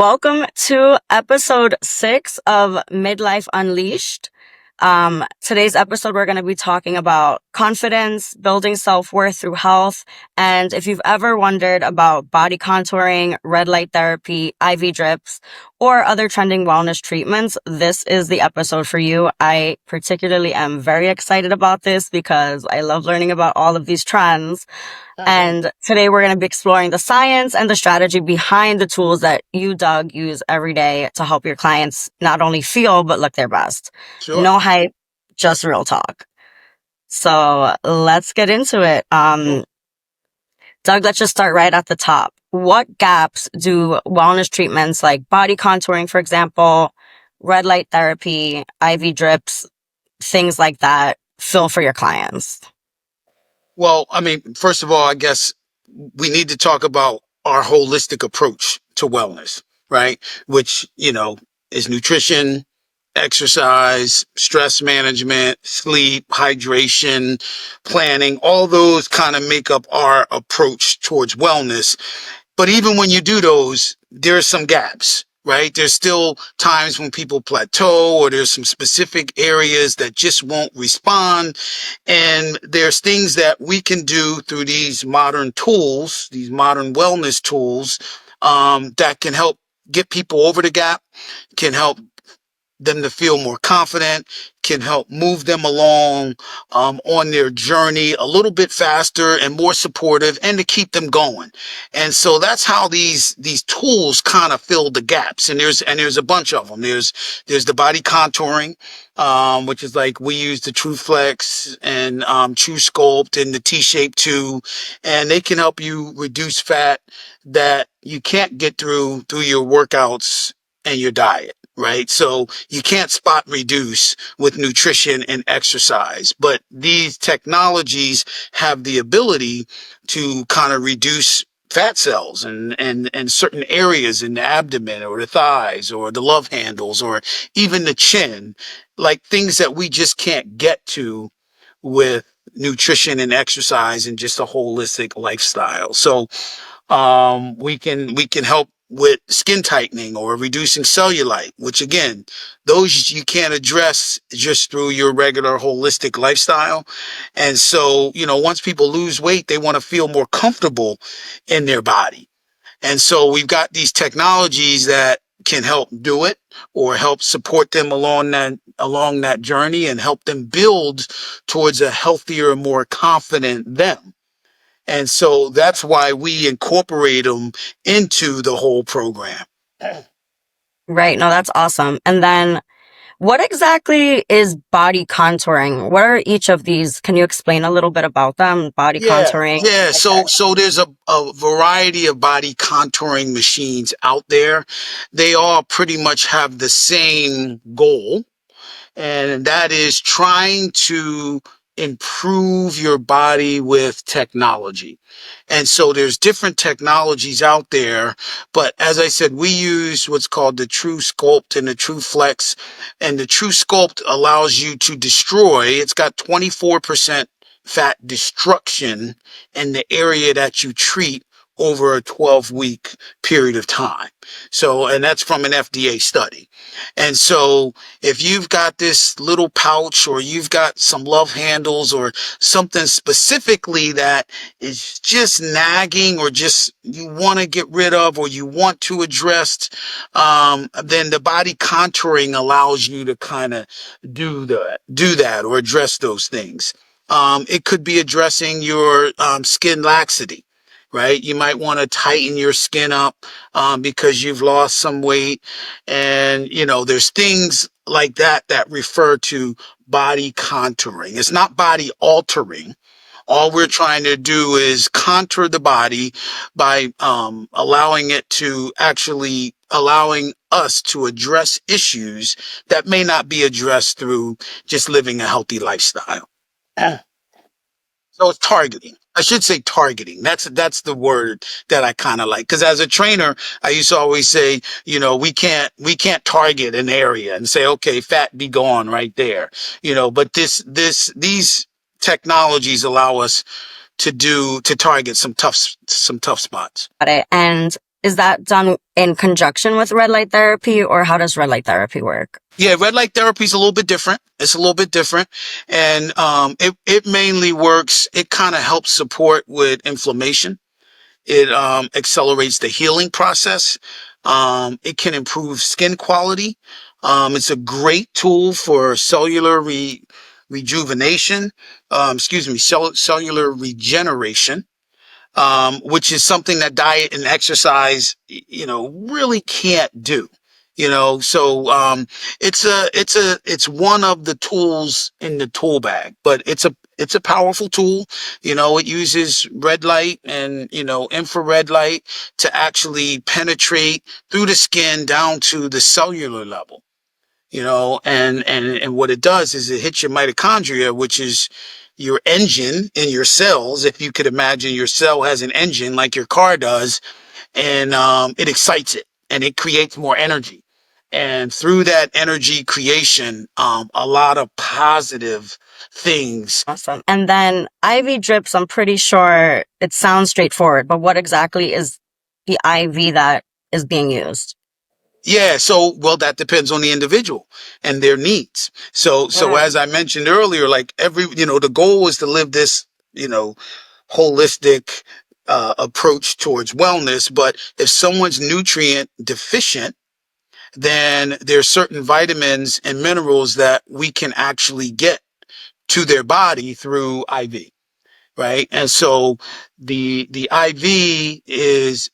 Welcome to episode 6 of Midlife Unleashed. Today's episode, we're going to be talking about confidence, building self-worth through health. And if you've ever wondered about body contouring, red light therapy, IV drips, or other trending wellness treatments, this is the episode for you. I particularly am very excited about this because I love learning about all of these trends. And today we're going to be exploring the science and the strategy behind the tools that you, Doug, use every day to help your clients not only feel, but look their best. Sure. No hype, just real talk. So let's get into it. Doug, let's just start right at the top. What gaps do wellness treatments like body contouring, for example, red light therapy, IV drips, things like that fill for your clients? Well, first of all, I guess we need to talk about our holistic approach to wellness, right? Which, is nutrition, exercise, stress management, sleep, hydration, planning. All those kind of make up our approach towards wellness. But even when you do those, there are some gaps, right? There's still times when people plateau, or there's some specific areas that just won't respond. And there's things that we can do through these modern tools, these modern wellness tools, that can help get people over the gap, can help them to feel more confident, can help move them along on their journey a little bit faster and more supportive, and to keep them going. And so that's how these tools kind of fill the gaps. And there's a bunch of them. There's the body contouring, which is like we use the TrueFlex and Trusculpt and the T-Shape 2, and they can help you reduce fat that you can't get through your workouts and your diet. Right. So you can't spot reduce with nutrition and exercise, but these technologies have the ability to kind of reduce fat cells and certain areas in the abdomen or the thighs or the love handles or even the chin, like things that we just can't get to with nutrition and exercise and just a holistic lifestyle. So we can help with skin tightening or reducing cellulite, which again, those you can't address just through your regular holistic lifestyle. And so, once people lose weight, they want to feel more comfortable in their body. And so we've got these technologies that can help do it or help support them along that journey and help them build towards a healthier, more confident them. And so that's why we incorporate them into the whole program. Right. No, that's awesome. And then what exactly is body contouring? What are each of these? Can you explain a little bit about them? Body Yeah, contouring? yeah. So there's a variety of body contouring machines out there. They all pretty much have the same goal, and that is trying to improve your body with technology. And so there's different technologies out there, but as I said, we use what's called the Trusculpt and the TrueFlex, and the Trusculpt allows you to destroy. It's got 24% fat destruction in the area that you treat over a 12-week period of time. So, and that's from an FDA study. And so if you've got this little pouch or you've got some love handles or something specifically that is just nagging or just you want to get rid of or you want to address, then the body contouring allows you to kind of do that or address those things. It could be addressing your skin laxity. Right? You might want to tighten your skin up because you've lost some weight. And, there's things like that that refer to body contouring. It's not body altering. All we're trying to do is contour the body by allowing us to address issues that may not be addressed through just living a healthy lifestyle. So it's targeting. I should say targeting. That's the word that I kind of like. Because as a trainer, I used to always say, we can't target an area and say, okay, fat be gone right there. But these technologies allow us to target some tough spots. Got it. And Is that done in conjunction with red light therapy, or how does red light therapy work? Yeah, red light therapy is a little bit different. It's a little bit different, and it mainly works. It kind of helps support with inflammation. It accelerates the healing process. It can improve skin quality. It's a great tool for cellular rejuvenation. Excuse me, cellular regeneration, which is something that diet and exercise, really can't do. So it's one of the tools in the tool bag, but it's a powerful tool. It uses red light and infrared light to actually penetrate through the skin down to the cellular level. And what it does is it hits your mitochondria, which is your engine in your cells. If you could imagine your cell has an engine like your car does, and it excites it and it creates more energy. And through that energy creation, a lot of positive things. Awesome. And then IV drips, I'm pretty sure it sounds straightforward, but what exactly is the IV that is being used? Yeah, so well, that depends on the individual and their needs. So Right. as I mentioned earlier, like the goal is to live this, holistic approach towards wellness. But if someone's nutrient deficient, then there's certain vitamins and minerals that we can actually get to their body through IV, right? And so the IV is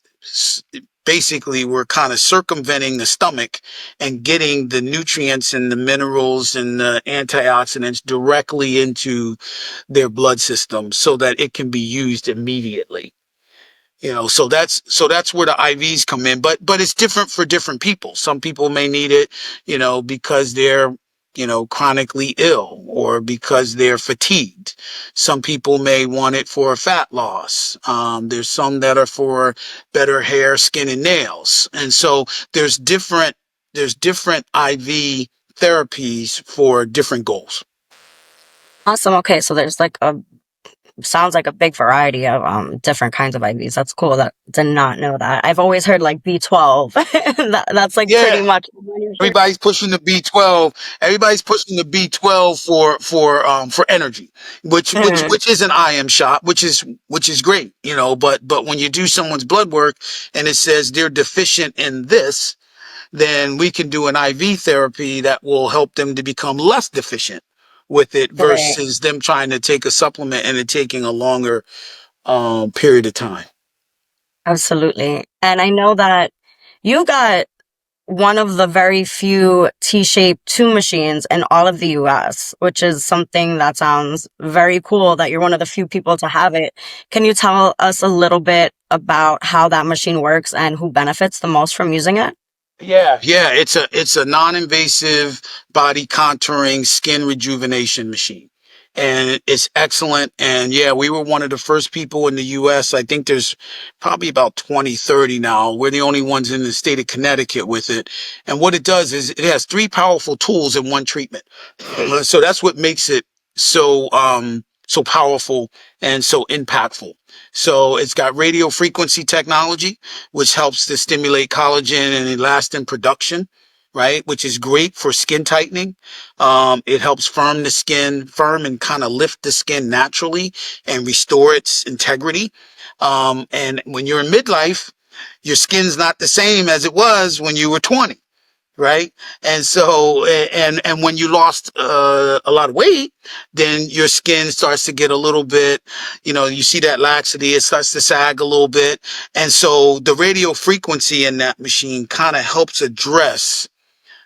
basically we're kind of circumventing the stomach and getting the nutrients and the minerals and the antioxidants directly into their blood system so that it can be used immediately. So that's where the IVs come in, but it's different for different people. Some people may need it, because they're, chronically ill or because they're fatigued. Some people may want it for fat loss. There's some that are for better hair, skin, and nails. And so there's different IV therapies for different goals. Awesome. Okay, so there's like a sounds like a big variety of different kinds of IVs. That's cool. That did not know that. I've always heard like B12. That's like pretty Yeah, much. Everybody's pushing the B12 for energy, which Mhm. which is an IM shot, which is great, but when you do someone's blood work and it says they're deficient in this, then we can do an IV therapy that will help them to become less deficient with it Right. versus them trying to take a supplement and it taking a longer period of time. Absolutely. And I know that you got one of the very few T-shaped two machines in all of the US, which is something that sounds very cool that you're one of the few people to have it. Can you tell us a little bit about how that machine works and who benefits the most from using it? Yeah, it's a non-invasive body contouring skin rejuvenation machine. And it's excellent. And yeah, we were one of the first people in the US. I think there's probably about 20, 30 now. We're the only ones in the state of Connecticut with it. And what it does is it has three powerful tools in one treatment. So that's what makes it so powerful and so impactful. So it's got radio frequency technology, which helps to stimulate collagen and elastin production, right? Which is great for skin tightening. It helps firm and kind of lift the skin naturally and restore its integrity. And when you're in midlife, your skin's not the same as it was when you were 20, right? And so, and when you lost a lot of weight, then your skin starts to get a little bit, you see that laxity, it starts to sag a little bit. And so the radio frequency in that machine kind of helps address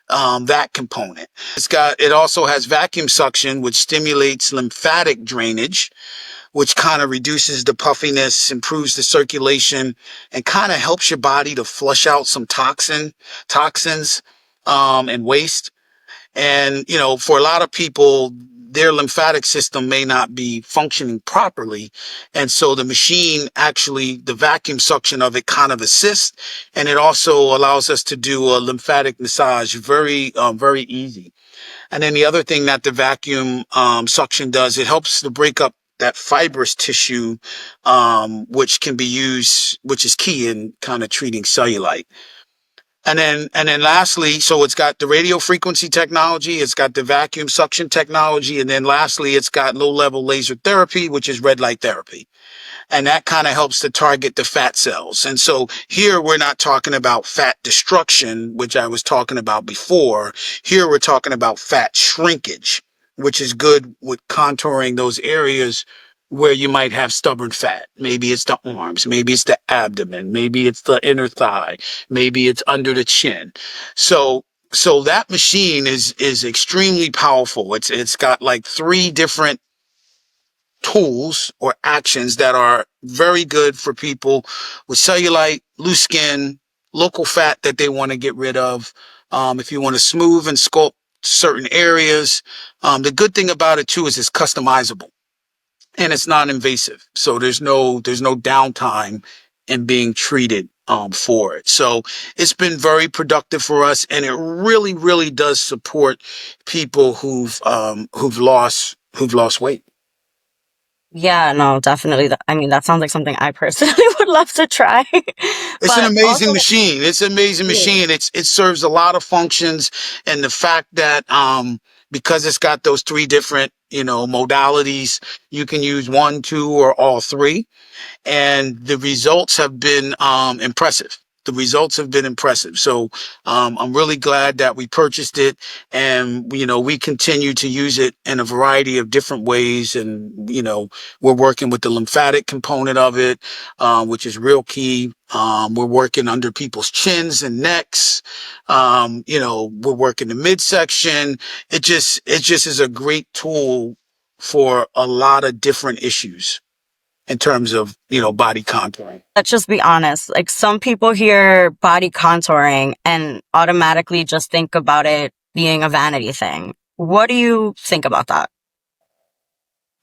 that component. It also has vacuum suction, which stimulates lymphatic drainage, which kind of reduces the puffiness, improves the circulation, and kind of helps your body to flush out some toxins, and waste. And, for a lot of people, their lymphatic system may not be functioning properly. And so the machine actually, the vacuum suction of it kind of assists. And it also allows us to do a lymphatic massage very easy. And then the other thing that the vacuum suction does, it helps to break up that fibrous tissue, which can be used, which is key in kind of treating cellulite. And then lastly, so it's got the radio frequency technology, it's got the vacuum suction technology, and then lastly, it's got low level laser therapy, which is red light therapy. And that kind of helps to target the fat cells. And so here we're not talking about fat destruction, which I was talking about before. Here we're talking about fat shrinkage, which is good with contouring those areas where you might have stubborn fat. Maybe it's the arms, maybe it's the abdomen, maybe it's the inner thigh, maybe it's under the chin. So that machine is extremely powerful. It's got like three different tools or actions that are very good for people with cellulite, loose skin, local fat that they want to get rid of. If you want to smooth and sculpt certain areas, the good thing about it too is it's customizable and it's non-invasive. So there's no downtime in being treated for it. So it's been very productive for us, and it really, really does support people who've lost weight. Yeah, no, definitely. I mean, that sounds like something I personally would love to try. It's an But amazing also, machine. It's an amazing yeah, machine. It serves a lot of functions, and the fact that because it's got those three different modalities, you can use one, two, or all three, and the results have been impressive. The results have been impressive. So I'm really glad that we purchased it, and we continue to use it in a variety of different ways. And we're working with the lymphatic component of it, which is real key. We're working under people's chins and necks. We're working the midsection. It just is a great tool for a lot of different issues in terms of body contouring. let's just be honest. Like some people hear body contouring and automatically just think about it being a vanity thing. What do you think about that?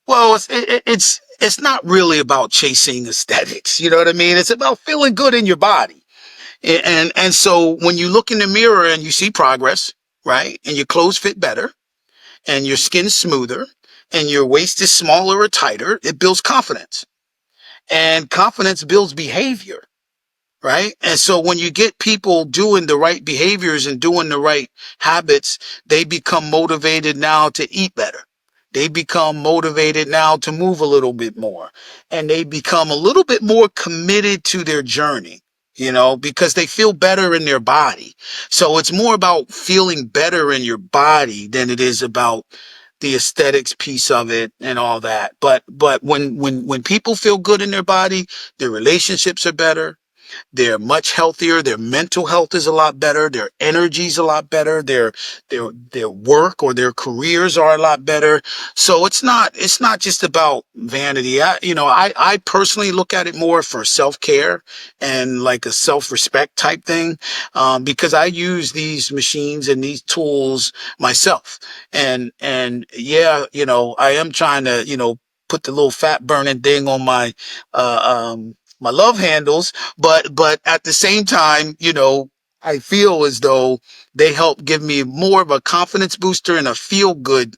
Well, it's not really about chasing aesthetics. You know what I mean? It's about feeling good in your body. And so when you look in the mirror and you see progress, right, and your clothes fit better, and your skin's smoother, and your waist is smaller or tighter, it builds confidence, and confidence builds behavior. Right. And so when you get people doing the right behaviors and doing the right habits, they become motivated now to eat better. They become motivated now to move a little bit more, and they become a little bit more committed to their journey, because they feel better in their body. So it's more about feeling better in your body than it is about the aesthetics piece of it and all that. But when people feel good in their body, their relationships are better, they're much healthier. Their mental health is a lot better. Their energy is a lot better. Their work or their careers are a lot better. So it's not just about vanity. I personally look at it more for self-care and like a self-respect type thing, because I use these machines and these tools myself. And yeah, I am trying to, put the little fat burning thing on my love handles, but at the same time, I feel as though they help give me more of a confidence booster and a feel good,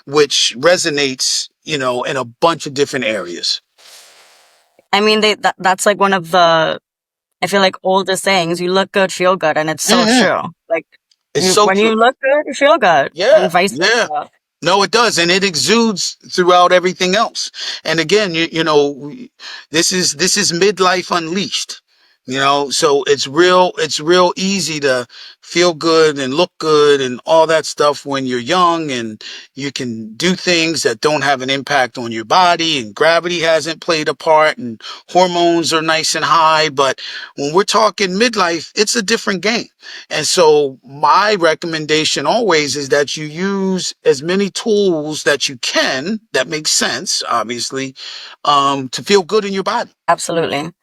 which resonates, in a bunch of different areas. I mean, that's like one of the, I feel like oldest sayings, you look good, feel good. And it's so Hmm. true. Like It's so when you true. look good, you feel good and Yeah, vice yeah. versa. No, it does, and it exudes throughout everything else. And again, this is midlife unleashed. So it's real easy to feel good and look good and all that stuff when you're young, and you can do things that don't have an impact on your body, and gravity hasn't played a part, and hormones are nice and high. But when we're talking midlife, it's a different game. And so my recommendation always is that you use as many tools that you can that make sense, obviously, to feel good in your body. Absolutely.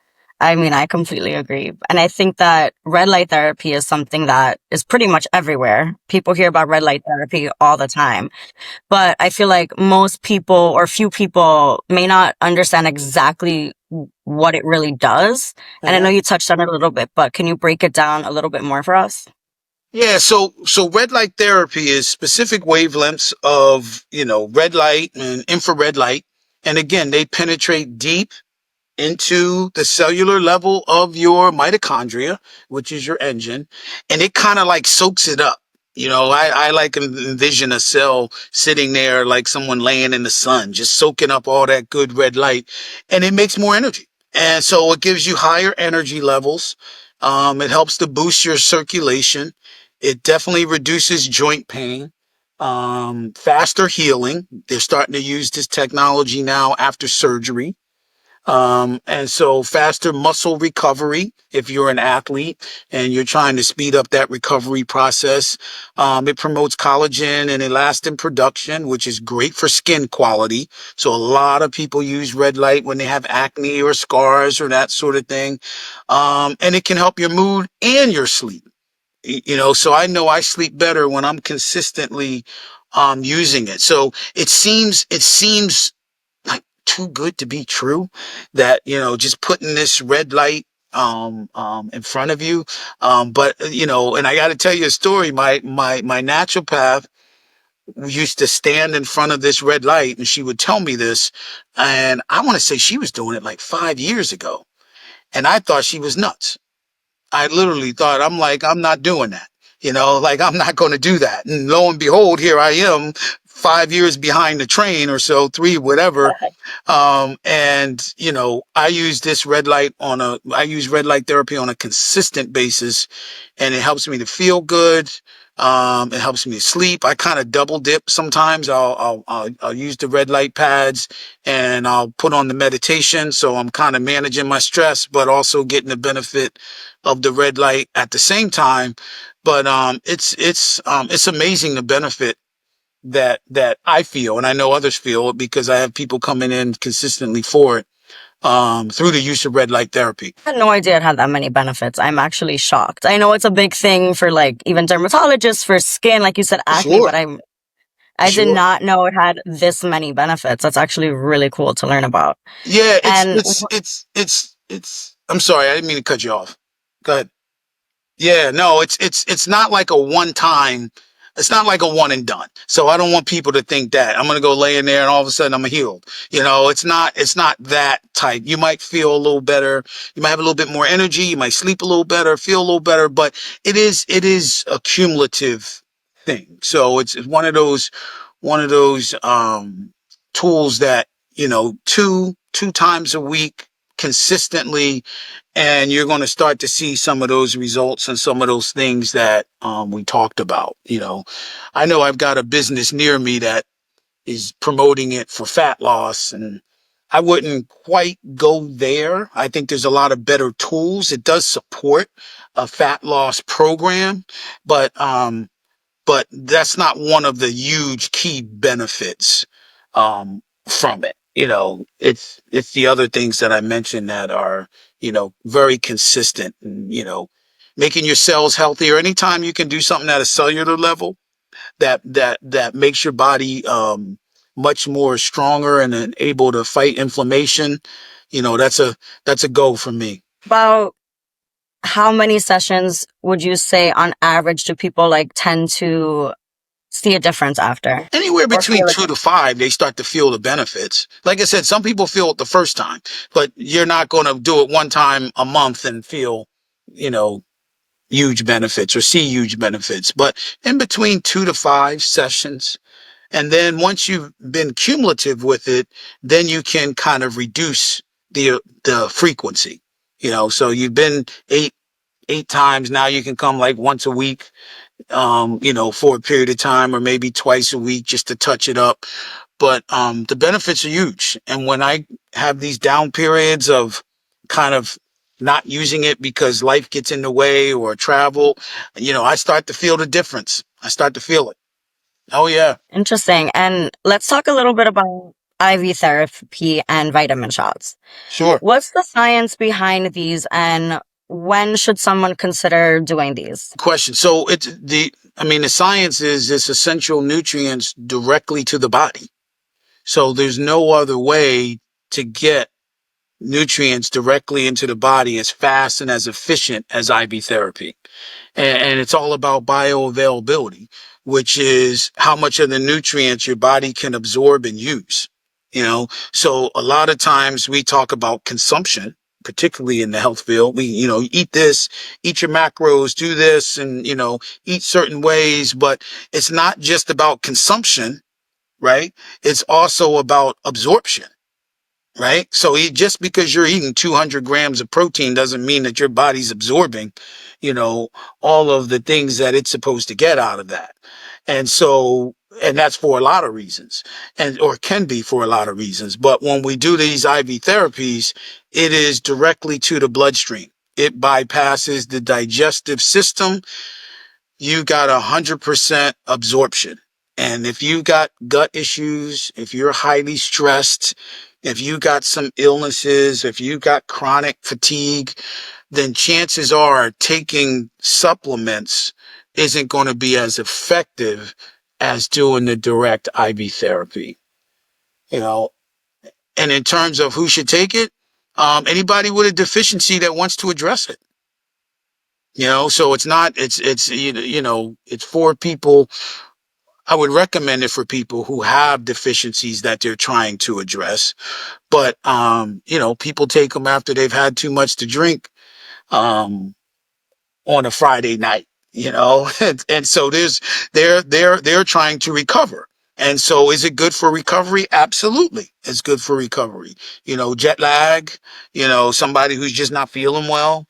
I mean, I completely agree. And I think that red light therapy is something that is pretty much everywhere. People hear about red light therapy all the time. But I feel like most people or few people may not understand exactly what it really does. And I know Mhm. you touched on it a little bit, but can you break it down a little bit more for us? Yeah, so red light therapy is specific wavelengths of, red light and infrared light, And again, they penetrate deep into the cellular level of your mitochondria, which is your engine, and it kind of like soaks it up. I like envision a cell sitting there like someone laying in the sun, just soaking up all that good red light, and it makes more energy. And so it gives you higher energy levels. It helps to boost your circulation. It definitely reduces joint pain. Faster healing. They're starting to use this technology now after surgery. And so faster muscle recovery if you're an athlete and you're trying to speed up that recovery process. It promotes collagen and elastin production, which is great for skin quality. So a lot of people use red light when they have acne or scars or that sort of thing. And it can help your mood and your sleep. So I know I sleep better when I'm consistently using it. So it seems like too good to be true that, just putting this red light in front of you. But and I got to tell you a story. My naturopath used to stand in front of this red light and she would tell me this. And I want to say she was doing it like 5 years ago. And I thought she was nuts. I literally thought, I'm like, I'm not doing that. Like I'm not going to do that. And lo and behold, here I am 5 years behind the train or so, three, whatever. And I use red light therapy on a consistent basis, and it helps me to feel good. It helps me to sleep. I kind of double dip sometimes. I'll use the red light pads and I'll put on the meditation. So I'm kind of managing my stress, but also getting the benefit of the red light at the same time. But, it's amazing the benefit that I feel, and I know others feel because I have people coming in consistently for it, through the use of red light therapy. I had no idea it had that many benefits. I'm actually shocked. I know it's a big thing for like even dermatologists for skin, like you said, acne, but Sure, I did sure. not know it had this many benefits. That's actually really cool to learn about. Yeah, it's And it's it's it's it's. I'm sorry, I didn't mean to cut you off. Go ahead. Yeah, no, it's not like a one time. It's not like a one and done. So I don't want people to think that I'm gonna go lay in there and all of a sudden I'm healed. It's not that type. You might feel a little better. You might have a little bit more energy. You might sleep a little better, feel a little better. But it is a cumulative thing. So it's one of those tools that two times a week consistently, and you're going to start to see some of those results and some of those things that we talked about. I know I've got a business near me that is promoting it for fat loss, and I wouldn't quite go there. I think there's a lot of better tools. It does support a fat loss program, but that's not one of the huge key benefits from it. It's the other things that I mentioned that are, very consistent and, making your cells healthier. Anytime you can do something at a cellular level that makes your body much more stronger and then able to fight inflammation, that's a go for me. about how many sessions would you say on average do people like tend to see a difference after Anywhere or between feel a 2 to 5, they start to feel the benefits. Like I said, some people feel it the first time, but you're not going to do it one time a month and feel, you know, huge benefits or see huge benefits. But in between 2 to 5 sessions, and then once you've been cumulative with it, then you can kind of reduce the frequency. So you've been eight times. Now you can come like once a week, for a period of time, or maybe twice a week just to touch it up. But the benefits are huge. And when I have these down periods of kind of not using it because life gets in the way or travel, I start to feel the difference. I start to feel it. Oh, yeah. interesting. And let's talk a little bit about IV therapy and vitamin shots. Sure. What's the science behind these and when should someone consider doing these? Question. So the science is it's essential nutrients directly to the body. So there's no other way to get nutrients directly into the body as fast and as efficient as IV therapy. And it's all about bioavailability, which is how much of the nutrients your body can absorb and use. So a lot of times we talk about consumption, particularly in the health field. We, eat this, eat your macros, do this, and, eat certain ways, but it's not just about consumption, right? It's also about absorption. Right. So just because you're eating 200 grams of protein doesn't mean that your body's absorbing, you know, all of the things that it's supposed to get out of that. And so, and that's for a lot of reasons or can be for a lot of reasons. But when we do these IV therapies, it is directly to the bloodstream. It bypasses the digestive system. You got 100% absorption. And if you got gut issues, if you're highly stressed, if you got some illnesses, if you got chronic fatigue, then chances are taking supplements isn't going to be as effective as doing the direct IV therapy, you know. And in terms of who should take it, anybody with a deficiency that wants to address it. So it's not, it's for people. I would recommend it for people who have deficiencies that they're trying to address. But, people take them after they've had too much to drink, on a Friday night, and so they're trying to recover. And so is it good for recovery? Absolutely. It's good for recovery. Jet lag, somebody who's just not feeling well,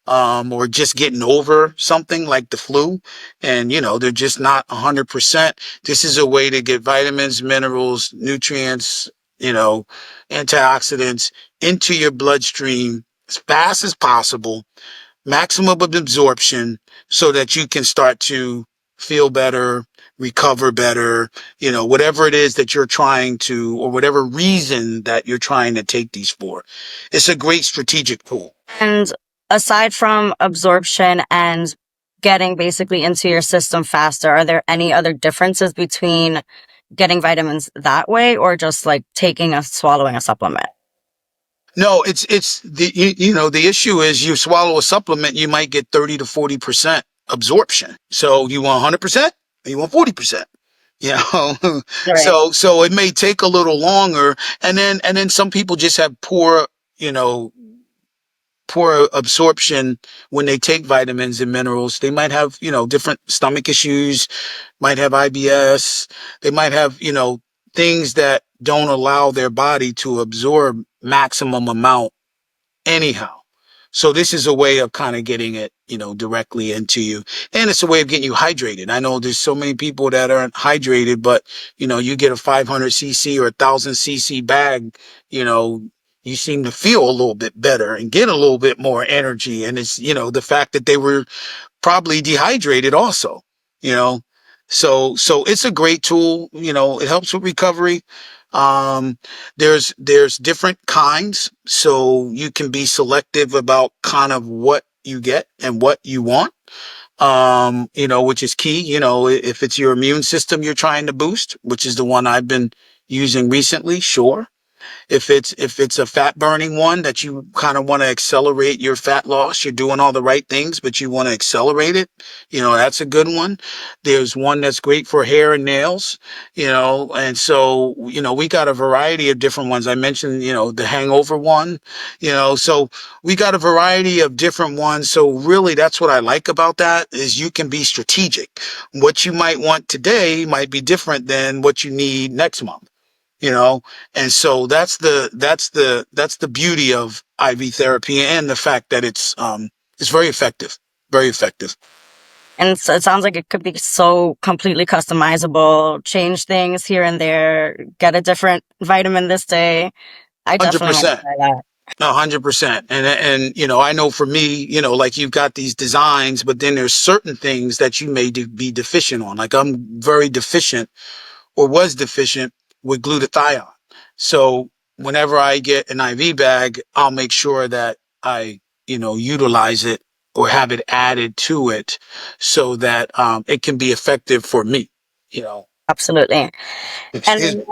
or just getting over something like the flu and, they're just not 100%. This is a way to get vitamins, minerals, nutrients, antioxidants into your bloodstream as fast as possible, maximum of absorption, so that you can start to feel better, recover better, whatever it is that you're trying to, or whatever reason that you're trying to take these for. It's a great strategic tool. And aside from absorption and getting basically into your system faster, are there any other differences between getting vitamins that way or just like swallowing a supplement? No, it's the issue is you swallow a supplement, you might get 30 to 40% absorption. So you want 100%, or you want 40%. Right. So it may take a little longer, and then some people just have you know, poor absorption when they take vitamins and minerals. They might have, different stomach issues, might have IBS. They might have, things that don't allow their body to absorb maximum amount anyhow. So this is a way of kind of getting it, directly into you. And it's a way of getting you hydrated. I know there's so many people that aren't hydrated, but, you get a 500cc or 1000cc bag, you know, you seem to feel a little bit better and get a little bit more energy. And it's, the fact that they were probably dehydrated also, you know. So it's a great tool, it helps with recovery. Um, there's different kinds, so you can be selective about kind of what you get and what you want. Which is key. If it's your immune system you're trying to boost, which is the one I've been using recently, sure. If it's a fat burning one that you kind of want to accelerate your fat loss, you're doing all the right things, but you want to accelerate it, that's a good one. There's one that's great for hair and nails, and so, we got a variety of different ones. I mentioned, the hangover one, so we got a variety of different ones. So really that's what I like about that is you can be strategic. What you might want today might be different than what you need next month. And so that's the beauty of IV therapy and the fact that it's very effective, very effective. And so it sounds like it could be so completely customizable, change things here and there, get a different vitamin this day. I definitely want to 100%. try that. 100%. And I know for me, like you've got these designs, but then there's certain things that you may be deficient on. Like I'm very deficient or was deficient with glutathione. So whenever I get an IV bag, I'll make sure that I, utilize it or have it added to it so that it can be effective for me, Absolutely. And Excuse me.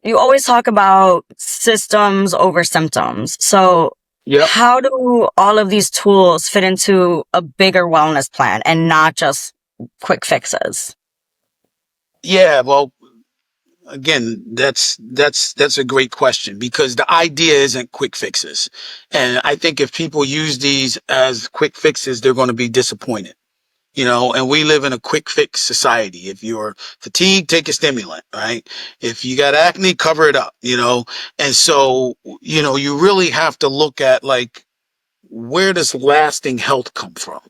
you always talk about systems over symptoms. So Yep. how do all of these tools fit into a bigger wellness plan and not just quick fixes? Yeah. Well, again, that's a great question, because the idea isn't quick fixes. And I think if people use these as quick fixes, they're going to be disappointed. And we live in a quick fix society. If you're fatigued, take a stimulant, right? If you got acne, cover it up. And so, you really have to look at, like, where does lasting health come from?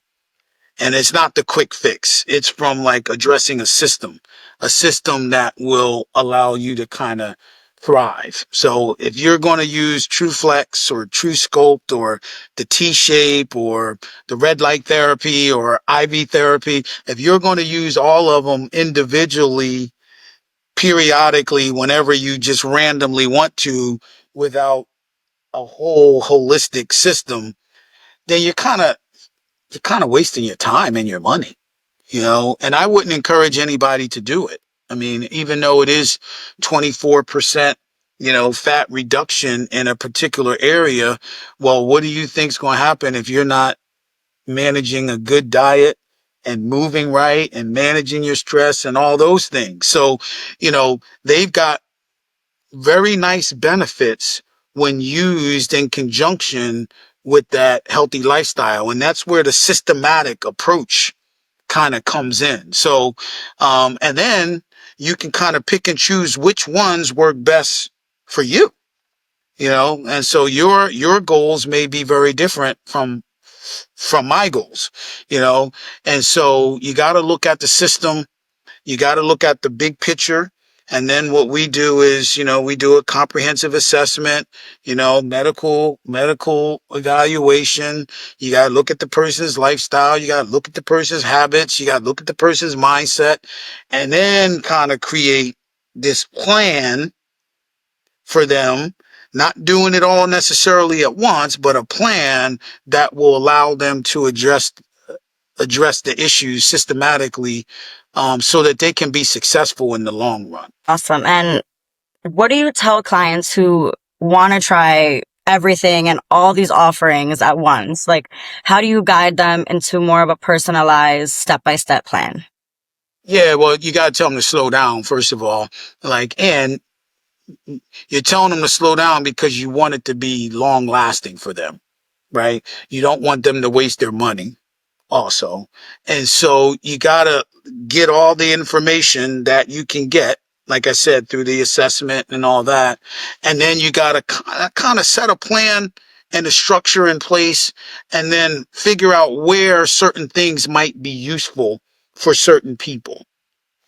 And it's not the quick fix. It's from, like, addressing a system that will allow you to kind of thrive. So if you're going to use TrueFlex or TrueSculpt or the T-shape or the red light therapy or IV therapy, if you're going to use all of them individually, periodically, whenever you just randomly want to, without a whole holistic system, then you're kind of wasting your time and your money. And I wouldn't encourage anybody to do it. I mean, even though it is 24%, fat reduction in a particular area, well, what do you think's going to happen if you're not managing a good diet and moving right and managing your stress and all those things? So, they've got very nice benefits when used in conjunction with that healthy lifestyle. And that's where the systematic approach kind of comes in. So, and then you can kind of pick and choose which ones work best for you. And so your goals may be very different from my goals. And so you got to look at the system. You got to look at the big picture. And then what we do is, we do a comprehensive assessment, medical evaluation. You got to look at the person's lifestyle. You got to look at the person's habits. You got to look at the person's mindset, and then kind of create this plan for them, not doing it all necessarily at once, but a plan that will allow them to address the issues systematically, so that they can be successful in the long run. Awesome. And what do you tell clients who want to try everything and all these offerings at once? Like, how do you guide them into more of a personalized step-by-step plan? Yeah, well, you got to tell them to slow down, first of all. And you're telling them to slow down because you want it to be long lasting for them, right? You don't want them to waste their money also. And so you got to get all the information that you can get, like I said, through the assessment and all that. And then you got to kind of set a plan and a structure in place, and then figure out where certain things might be useful for certain people.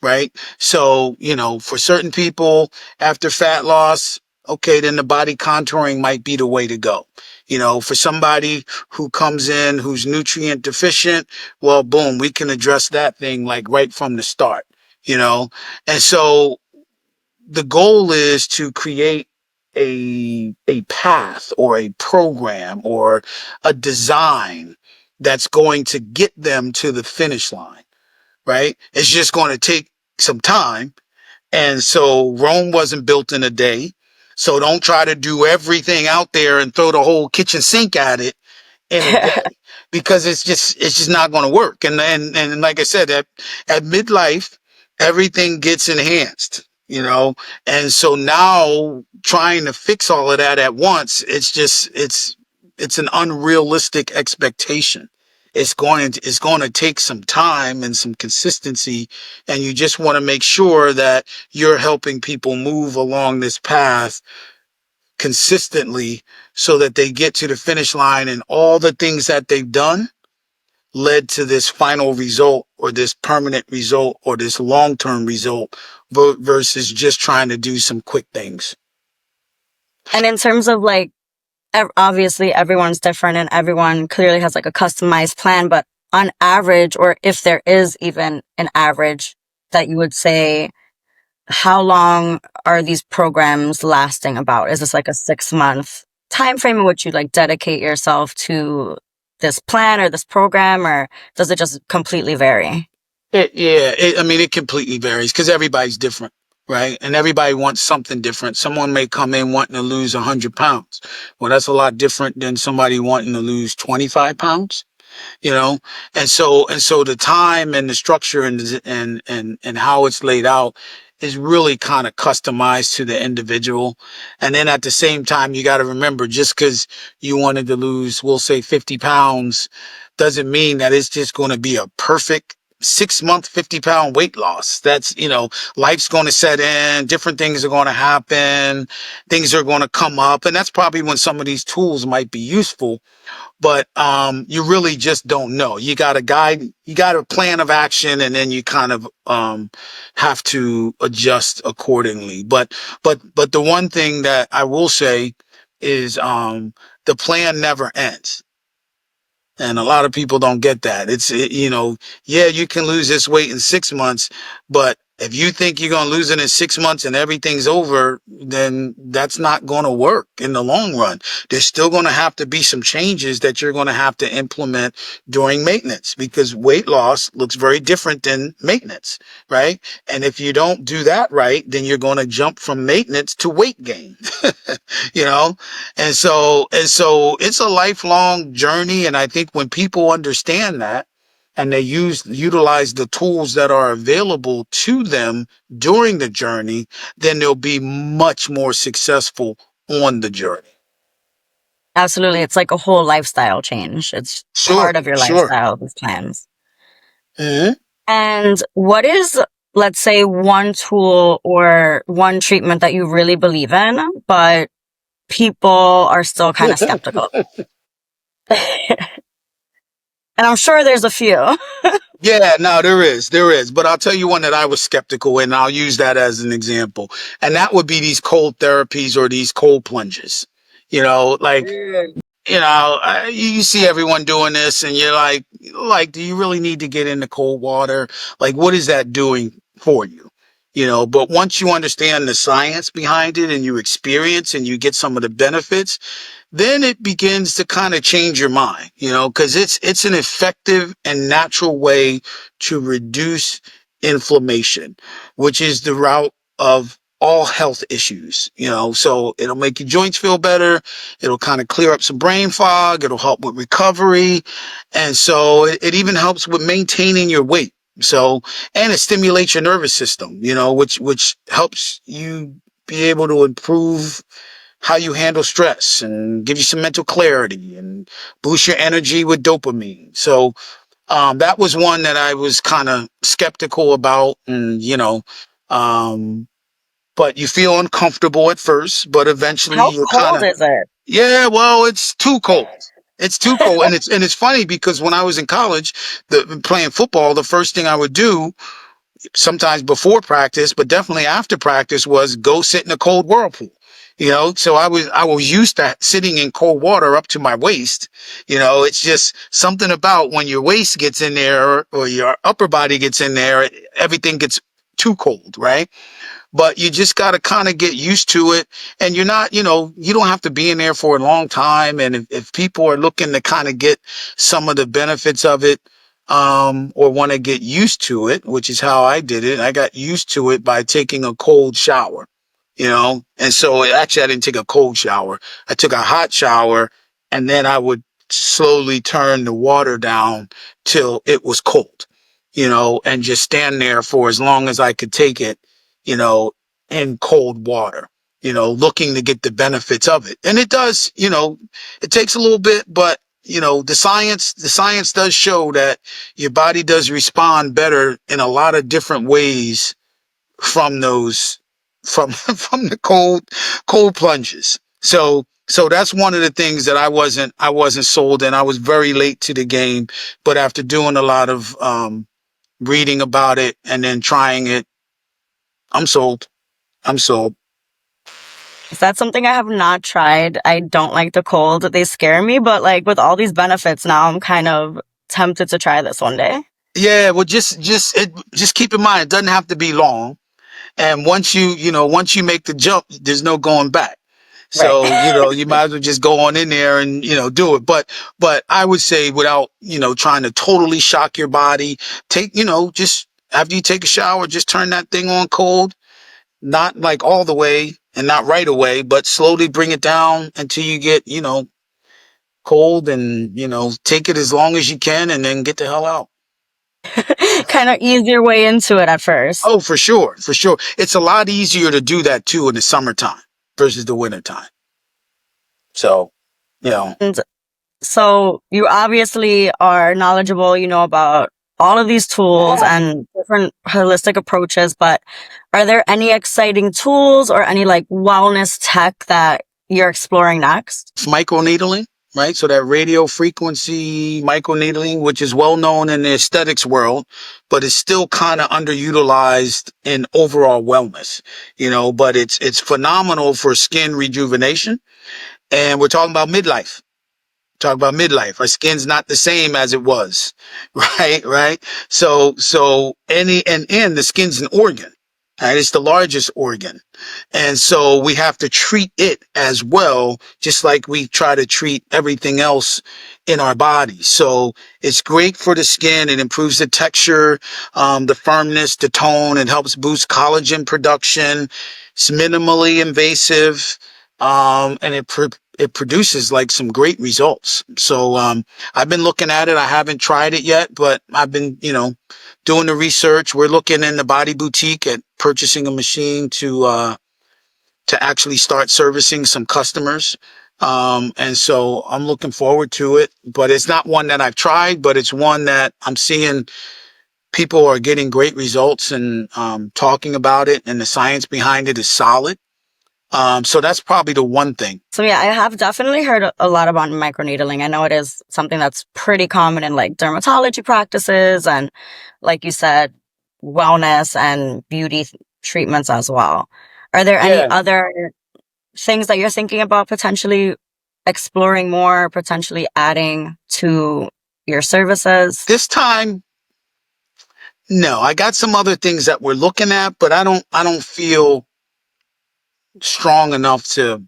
Right. So, for certain people after fat loss, okay, then the body contouring might be the way to go. For somebody who comes in who's nutrient deficient, well, boom, we can address that thing like right from the start. And so the goal is to create a path or a program or a design that's going to get them to the finish line. Right. It's just going to take some time. And so Rome wasn't built in a day. So don't try to do everything out there and throw the whole kitchen sink at it in a day, because it's just not going to work. And like I said, at midlife, everything gets enhanced. And so now trying to fix all of that at once, it's an unrealistic expectation. It's going to take some time and some consistency, and you just want to make sure that you're helping people move along this path consistently, so that they get to the finish line and all the things that they've done led to this final result or this permanent result or this long-term result, versus just trying to do some quick things. And in terms of like, obviously everyone's different and everyone clearly has like a customized plan, but on average, or if there is even an average that you would say, how long are these programs lasting about? Is this like a 6-month time frame in which you like dedicate yourself to this plan or this program, or does it just completely vary? I mean, it completely varies because everybody's different, right? And everybody wants something different. Someone may come in wanting to lose 100 pounds. Well, that's a lot different than somebody wanting to lose 25 pounds, you know? And so the time and the structure and how it's laid out is really kind of customized to the individual. And then at the same time, you got to remember, just because you wanted to lose, we'll say 50 pounds, doesn't mean that it's just going to be a perfect 6 month, 50-pound weight loss. That's, life's going to set in, different things are going to happen, things are going to come up. And that's probably when some of these tools might be useful, but you really just don't know. You got a guide, you got a plan of action, and then you kind of have to adjust accordingly. But the one thing that I will say is the plan never ends. And a lot of people don't get that. Yeah, you can lose this weight in 6 months, but if you think you're going to lose it in 6 months and everything's over, then that's not going to work in the long run. There's still going to have to be some changes that you're going to have to implement during maintenance, because weight loss looks very different than maintenance, right? And if you don't do that right, then you're going to jump from maintenance to weight gain, you know? And so it's a lifelong journey. And I think when people understand that and they utilize the tools that are available to them during the journey, then they'll be much more successful on the journey. Absolutely. It's like a whole lifestyle change. It's Sure, part of your sure. lifestyle, these plans. Mhm. And what is, let's say, one tool or one treatment that you really believe in, but people are still kind of skeptical? And I'm sure there's a few. Yeah, no, there is. But I'll tell you one that I was skeptical, and I'll use that as an example. And that would be these cold therapies or these cold plunges. Like, Mm. you see everyone doing this, and you're like, do you really need to get into cold water? Like, what is that doing for you? But once you understand the science behind it and you experience and you get some of the benefits, then it begins to kind of change your mind, because it's an effective and natural way to reduce inflammation, which is the root of all health issues. So it'll make your joints feel better. It'll kind of clear up some brain fog. It'll help with recovery. And so it even helps with maintaining your weight. So, and it stimulates your nervous system, which helps you be able to improve how you handle stress and give you some mental clarity and boost your energy with dopamine. So that was one that I was kind of skeptical about, and um, but you feel uncomfortable at first, but eventually How you're kind cold of, is it? yeah. Well, it's too cold. It's too cold, and it's funny because when I was in college, playing football, the first thing I would do, sometimes before practice, but definitely after practice, was go sit in a cold whirlpool. So I was used to sitting in cold water up to my waist. It's just something about when your waist gets in there or your upper body gets in there, everything gets too cold, right? But you just got to kind of get used to it. And you're not, you don't have to be in there for a long time. And if people are looking to kind of get some of the benefits of it, or want to get used to it, which is how I did it, I got used to it by taking a cold shower, and so actually I didn't take a cold shower. I took a hot shower, and then I would slowly turn the water down till it was cold, and just stand there for as long as I could take it, you know, in cold water, looking to get the benefits of it. And it does, it takes a little bit, but the science does show that your body does respond better in a lot of different ways from those, from from the cold plunges. So that's one of the things that I wasn't sold in. I was very late to the game, but after doing a lot of reading about it and then trying it, I'm sold. I'm sold. Is that something I have not tried? I don't like the cold. They scare me, but like with all these benefits now, I'm kind of tempted to try this one day. Yeah, well, just keep in mind, it doesn't have to be long. And once you make the jump, there's no going back. Right. So, you might as well just go on in there and, do it. But I would say, without, trying to totally shock your body, just after you take a shower, just turn that thing on cold, not like all the way and not right away, but slowly bring it down until you get, cold, and, take it as long as you can and then get the hell out. kind of ease your way into it at first. Oh, for sure, for sure. It's a lot easier to do that too in the summertime versus the wintertime. So, you know, And so you obviously are knowledgeable, you know, about all of these tools and different holistic approaches, but are there any exciting tools or any like wellness tech that you're exploring next? it's microneedling, right? So that radio frequency microneedling, which is well known in the aesthetics world, but is still kind of underutilized in overall wellness, but it's phenomenal for skin rejuvenation. And we're talking about midlife. Talk about midlife. Our skin's not the same as it was, right? Right. So and the skin's an organ, right? It's the largest organ. And so we have to treat it as well, just like we try to treat everything else in our body. So it's great for the skin. It improves the texture, the firmness, the tone. It helps boost collagen production. It's minimally invasive. And it produces like some great results. So, I've been looking at it. I haven't tried it yet, but I've been, doing the research. We're looking in the body boutique at purchasing a machine to actually start servicing some customers. And so I'm looking forward to it, but it's not one that I've tried, but it's one that I'm seeing people are getting great results and, talking about it, and the science behind it is solid. So that's probably the one thing. So yeah, I have definitely heard a lot about microneedling. I know it is something that's pretty common in like dermatology practices and, like you said, wellness and beauty treatments as well. Are there any Yeah. other things that you're thinking about potentially exploring more, potentially adding to your services? This time, no, I got some other things that we're looking at, but I don't feel strong enough to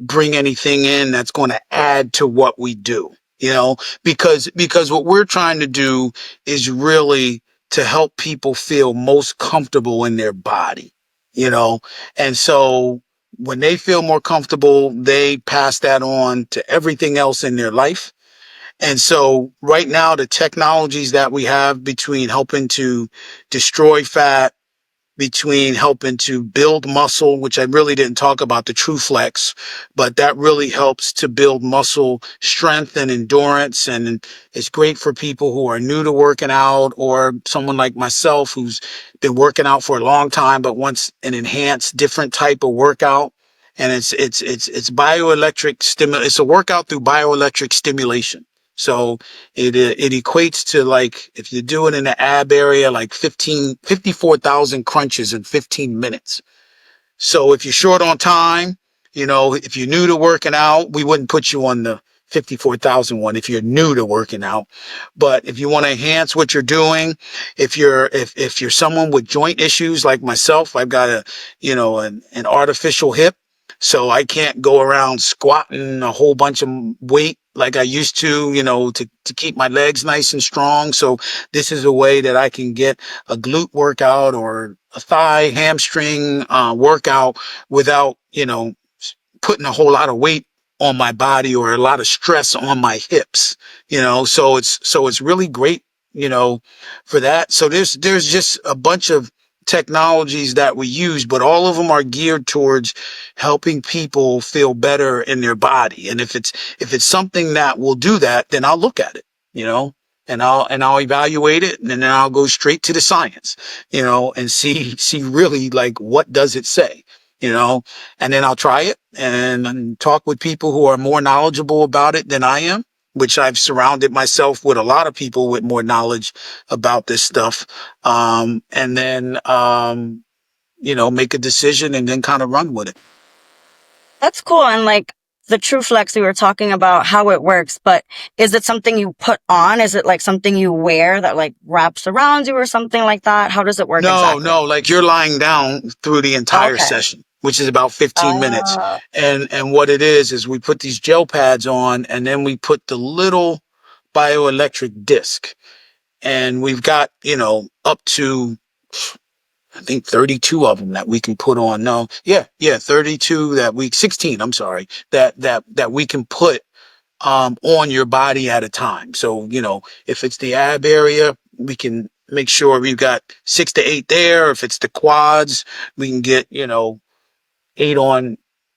bring anything in that's going to add to what we do, because what we're trying to do is really to help people feel most comfortable in their body, you know, and so when they feel more comfortable, they pass that on to everything else in their life. And so right now, the technologies that we have between helping to destroy fat, between helping to build muscle, which I really didn't talk about the True Flex, but that really helps to build muscle strength and endurance. And it's great for people who are new to working out, or someone like myself who's been working out for a long time, but wants an enhanced different type of workout. And it's bioelectric stimulation. It's a workout through bioelectric stimulation. So it equates to, like, if you do it in the ab area, like 54,000 crunches in 15 minutes. So if you're short on time, if you're new to working out, we wouldn't put you on the 54,000 one if you're new to working out. But if you want to enhance what you're doing, if you're someone with joint issues like myself, I've got an artificial hip. So I can't go around squatting a whole bunch of weight like I used to keep my legs nice and strong. So this is a way that I can get a glute workout or a thigh hamstring workout without, putting a whole lot of weight on my body or a lot of stress on my hips, so it's really great, for that. So there's just a bunch of technologies that we use, but all of them are geared towards helping people feel better in their body. And if it's something that will do that, then I'll look at it, and I'll evaluate it, and then I'll go straight to the science, and see really, like, what does it say, and then I'll try it and talk with people who are more knowledgeable about it than I am, which I've surrounded myself with a lot of people with more knowledge about this stuff. And then, make a decision and then kind of run with it. That's cool. And like the True Flex, we were talking about how it works, but is it something you put on? Is it like something you wear that like wraps around you or something like that? How does it work No, exactly? no, like you're lying down through the entire Okay. session, which is about 15 minutes. Uh, And what it is we put these gel pads on, and then we put the little bioelectric disc, and we've got, up to, I think, 32 of them that we can put on. No, yeah, 32 16, I'm sorry, that we can put on your body at a time. So, if it's the ab area, we can make sure we've got 6 to 8 there. If it's the quads, we can get, 8 on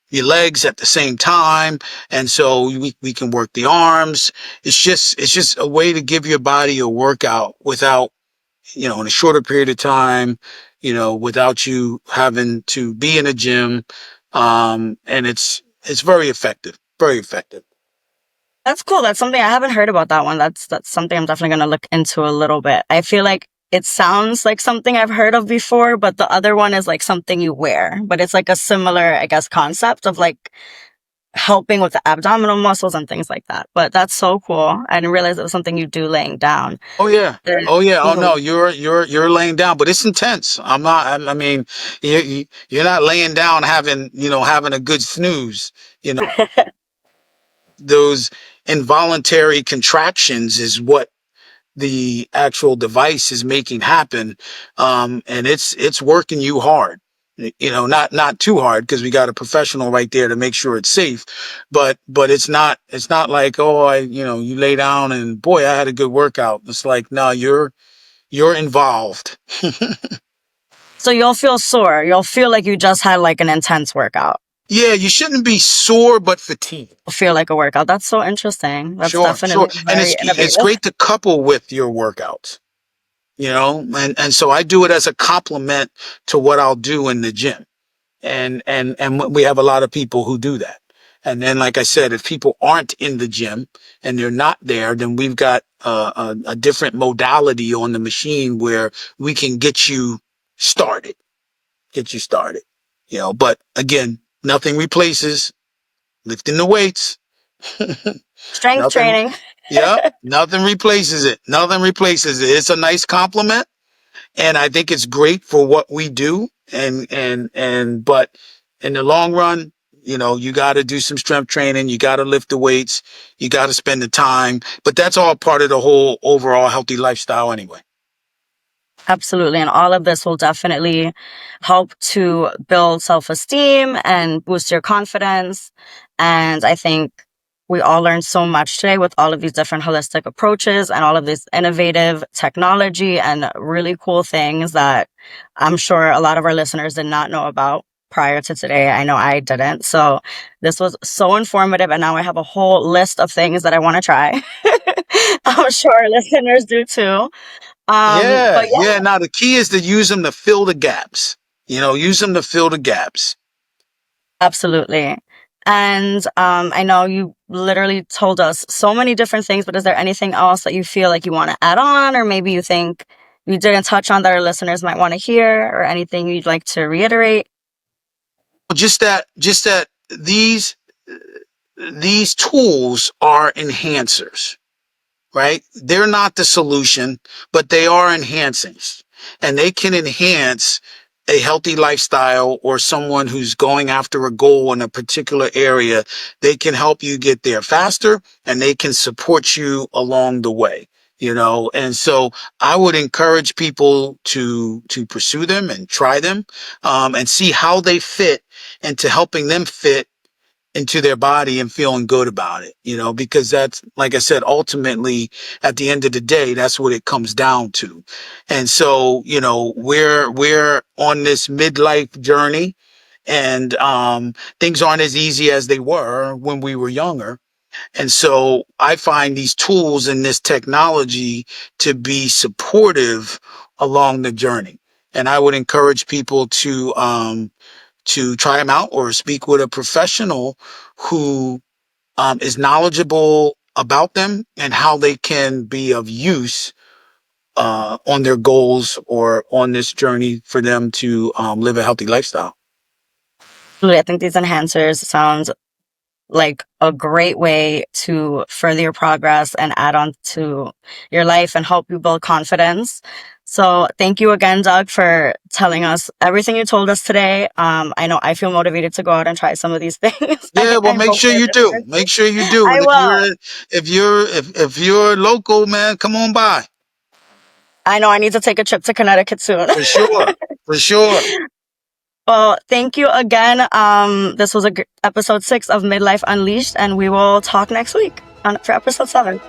your legs at the same time. And so we can work the arms. It's just a way to give your body a workout without, in a shorter period of time, without you having to be in a gym. And it's very effective, very effective. That's cool. That's something I haven't heard about that one. That's something I'm definitely gonna look into a little bit. I feel like it sounds like something I've heard of before, but the other one is like something you wear. But it's like a similar, I guess, concept of like helping with the abdominal muscles and things like that. But that's so cool. I didn't realize it was something you do laying down. Oh yeah. Oh yeah. Oh Mhm. no, you're laying down, but it's intense. I'm not. I mean, you're not laying down having a good snooze. Those involuntary contractions is what the actual device is making happen, and it's working you hard. Not too hard because we got a professional right there to make sure it's safe, but it's not like, oh, you lay down and boy, I had a good workout. It's like, no, you're involved. So you'll feel sore. You'll feel like you just had like an intense workout. Yeah, you shouldn't be sore but fatigued. You'll feel like a workout. That's so interesting. That's Sure, definitely sure, and very it's innovative. great to couple with your workouts. And so I do it as a complement to what I'll do in the gym. And we have a lot of people who do that. And then, like I said, if people aren't in the gym and they're not there, then we've got a different modality on the machine where we can get you started. But again, nothing replaces lifting the weights. Strength Nothing. training. Yeah, nothing replaces it. Nothing replaces it. It's a nice compliment, and I think it's great for what we do. But in the long run, you got to do some strength training. You got to lift the weights. You got to spend the time. But that's all part of the whole overall healthy lifestyle, anyway. Absolutely. And all of this will definitely help to build self-esteem and boost your confidence. And I think we all learned so much today with all of these different holistic approaches and all of this innovative technology and really cool things that I'm sure a lot of our listeners did not know about prior to today. I know I didn't. So this was so informative. And now I have a whole list of things that I want to try. I'm sure our listeners do too. Yeah, But yeah. Now the key is to use them to fill the gaps. Use them to fill the gaps. absolutely. And I know you literally told us so many different things, but is there anything else that you feel like you want to add on, or maybe you think you didn't touch on that our listeners might want to hear, or anything you'd like to reiterate? Just that these tools are enhancers, right? They're not the solution, but they are enhancings, and they can enhance a healthy lifestyle or someone who's going after a goal in a particular area. They can help you get there faster, and they can support you along the way. And so I would encourage people to pursue them and try them, and see how they fit into helping them fit into their body and feeling good about it, because that's, like I said, ultimately at the end of the day, that's what it comes down to. And so, we're on this midlife journey, and things aren't as easy as they were when we were younger. And so I find these tools and this technology to be supportive along the journey. And I would encourage people to try them out or speak with a professional who is knowledgeable about them and how they can be of use on their goals or on this journey for them to live a healthy lifestyle. Absolutely. I think these enhancers sound like a great way to further your progress and add on to your life and help you build confidence. So thank you again, Doug, for telling us everything you told us today. I know I feel motivated to go out and try some of these things. Yeah, well, I make hope sure our you do. listeners do. Make sure you do. I And will. if you're local, man, come on by I know I need to take a trip to Connecticut soon. for sure. For sure. Well, thank you again. This was episode 6 of Midlife Unleashed, and we will talk next week for episode 7.